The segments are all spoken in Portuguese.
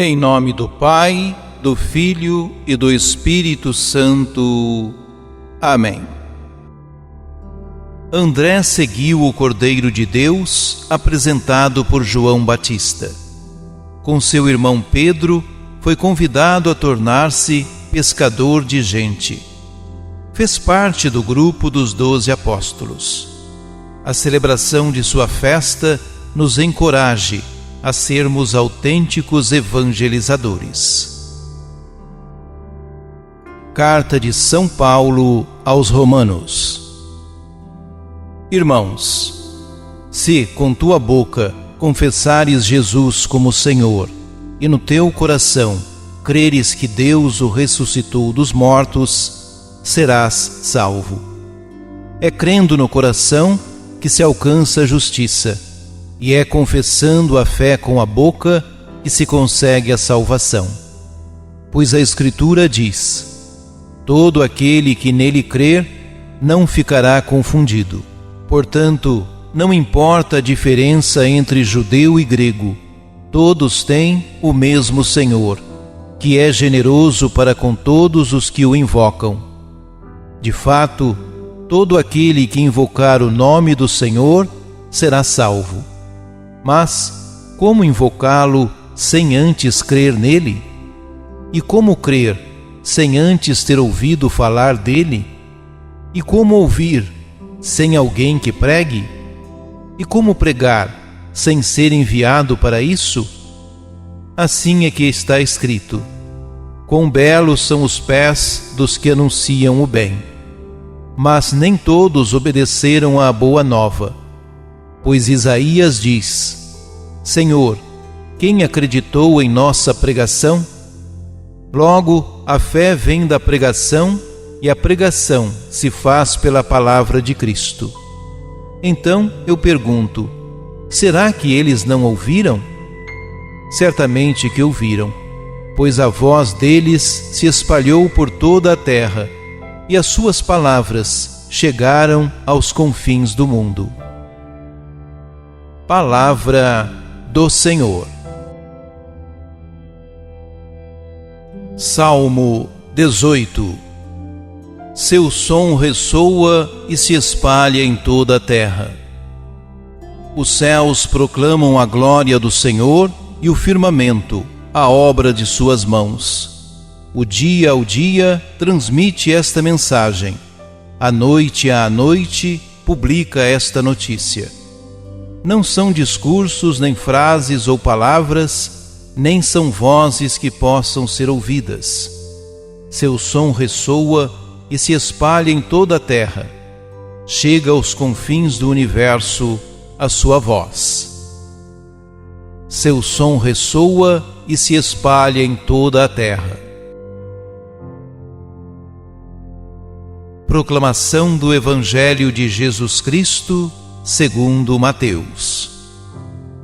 Em nome do Pai, do Filho e do Espírito Santo. Amém. André seguiu o Cordeiro de Deus apresentado por João Batista. Com seu irmão Pedro, foi convidado a tornar-se pescador de gente. Fez parte do grupo dos 12 apóstolos. A celebração de sua festa nos encoraje a sermos autênticos evangelizadores. Carta de São Paulo aos Romanos. Irmãos, se com tua boca confessares Jesus como Senhor e no teu coração creres que Deus o ressuscitou dos mortos, serás salvo. É crendo no coração que se alcança a justiça, e é confessando a fé com a boca que se consegue a salvação. Pois a Escritura diz: todo aquele que nele crer não ficará confundido. Portanto, não importa a diferença entre judeu e grego, todos têm o mesmo Senhor, que é generoso para com todos os que o invocam. De fato, todo aquele que invocar o nome do Senhor será salvo. Mas como invocá-lo sem antes crer nele? E como crer sem antes ter ouvido falar dele? E como ouvir sem alguém que pregue? E como pregar sem ser enviado para isso? Assim é que está escrito: quão belos são os pés dos que anunciam o bem. Mas nem todos obedeceram à boa nova. Pois Isaías diz: Senhor, quem acreditou em nossa pregação? Logo, a fé vem da pregação, e a pregação se faz pela palavra de Cristo. Então eu pergunto: será que eles não ouviram? Certamente que ouviram, pois a voz deles se espalhou por toda a terra, e as suas palavras chegaram aos confins do mundo. Palavra do Senhor. Salmo 18. Seu som ressoa e se espalha em toda a terra. Os céus proclamam a glória do Senhor e o firmamento, a obra de suas mãos. O dia ao dia transmite esta mensagem. À noite publica esta notícia. Não são discursos, nem frases ou palavras, nem são vozes que possam ser ouvidas. Seu som ressoa e se espalha em toda a terra. Chega aos confins do universo a sua voz. Seu som ressoa e se espalha em toda a terra. Proclamação do Evangelho de Jesus Cristo segundo Mateus.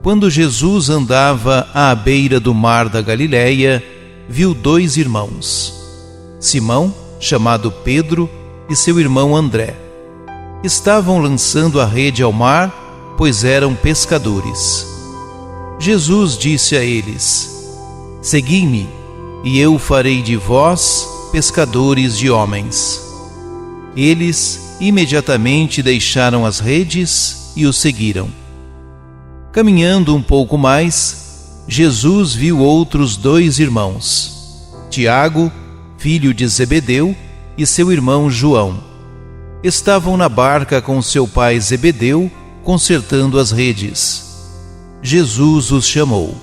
Quando Jesus andava à beira do mar da Galileia, viu 2 irmãos, Simão, chamado Pedro, e seu irmão André. Estavam lançando a rede ao mar, pois eram pescadores. Jesus disse a eles: segui-me, e eu farei de vós pescadores de homens. Eles imediatamente deixaram as redes e o seguiram. Caminhando um pouco mais, Jesus viu outros 2 irmãos, Tiago, filho de Zebedeu, e seu irmão João. Estavam na barca com seu pai Zebedeu, consertando as redes. Jesus os chamou.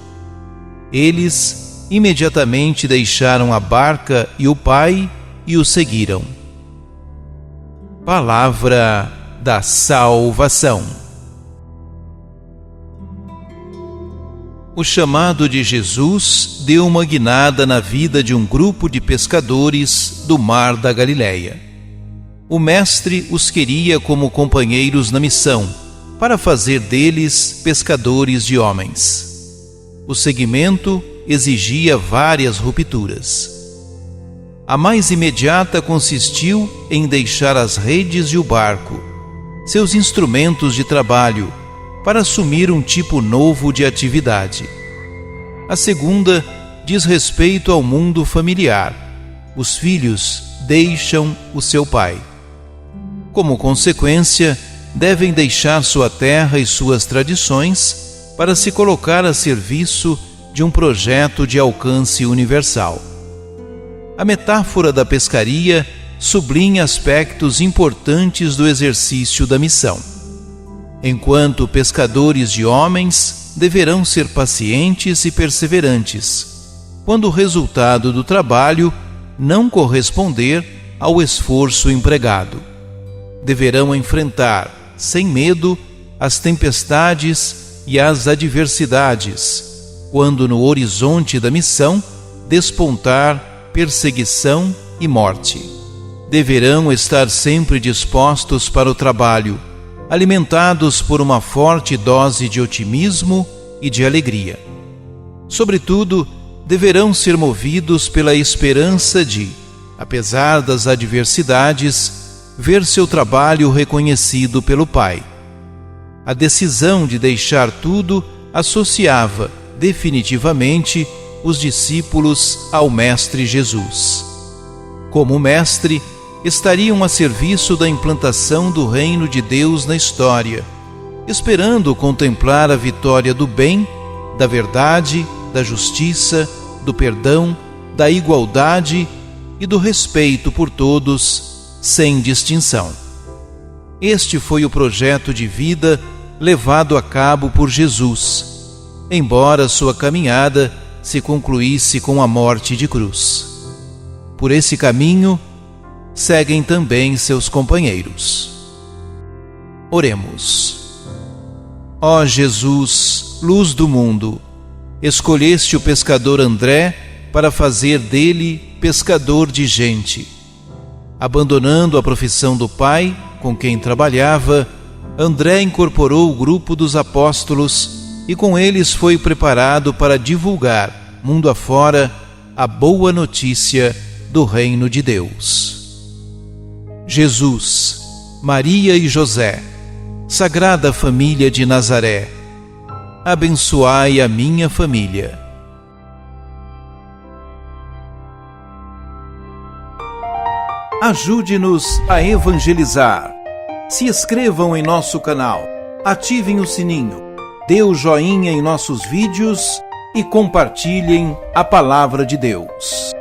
Eles imediatamente deixaram a barca e o pai e o seguiram. Palavra da salvação. O chamado de Jesus deu uma guinada na vida de um grupo de pescadores do mar da Galileia. O Mestre os queria como companheiros na missão, para fazer deles pescadores de homens. O seguimento exigia várias rupturas. A mais imediata consistiu em deixar as redes e o barco, seus instrumentos de trabalho, para assumir um tipo novo de atividade. A segunda diz respeito ao mundo familiar. Os filhos deixam o seu pai. Como consequência, devem deixar sua terra e suas tradições para se colocar a serviço de um projeto de alcance universal. A metáfora da pescaria sublinha aspectos importantes do exercício da missão. Enquanto pescadores de homens, deverão ser pacientes e perseverantes, quando o resultado do trabalho não corresponder ao esforço empregado. Deverão enfrentar, sem medo, as tempestades e as adversidades, quando no horizonte da missão despontar perseguição e morte. Deverão estar sempre dispostos para o trabalho, alimentados por uma forte dose de otimismo e de alegria. Sobretudo, deverão ser movidos pela esperança de, apesar das adversidades, ver seu trabalho reconhecido pelo Pai. A decisão de deixar tudo associava definitivamente os discípulos ao Mestre Jesus. Como Mestre, estariam a serviço da implantação do reino de Deus na história, esperando contemplar a vitória do bem, da verdade, da justiça, do perdão, da igualdade e do respeito por todos, sem distinção. Este foi o projeto de vida levado a cabo por Jesus, embora sua caminhada se concluísse com a morte de cruz. Por esse caminho, seguem também seus companheiros. Oremos. Ó Jesus, luz do mundo, escolheste o pescador André para fazer dele pescador de gente. Abandonando a profissão do pai, com quem trabalhava, André incorporou o grupo dos apóstolos e com eles foi preparado para divulgar, mundo afora, a boa notícia do reino de Deus. Jesus, Maria e José, Sagrada Família de Nazaré, abençoai a minha família. Ajude-nos a evangelizar. Se inscrevam em nosso canal, ativem o sininho, dê o joinha em nossos vídeos e compartilhem a palavra de Deus.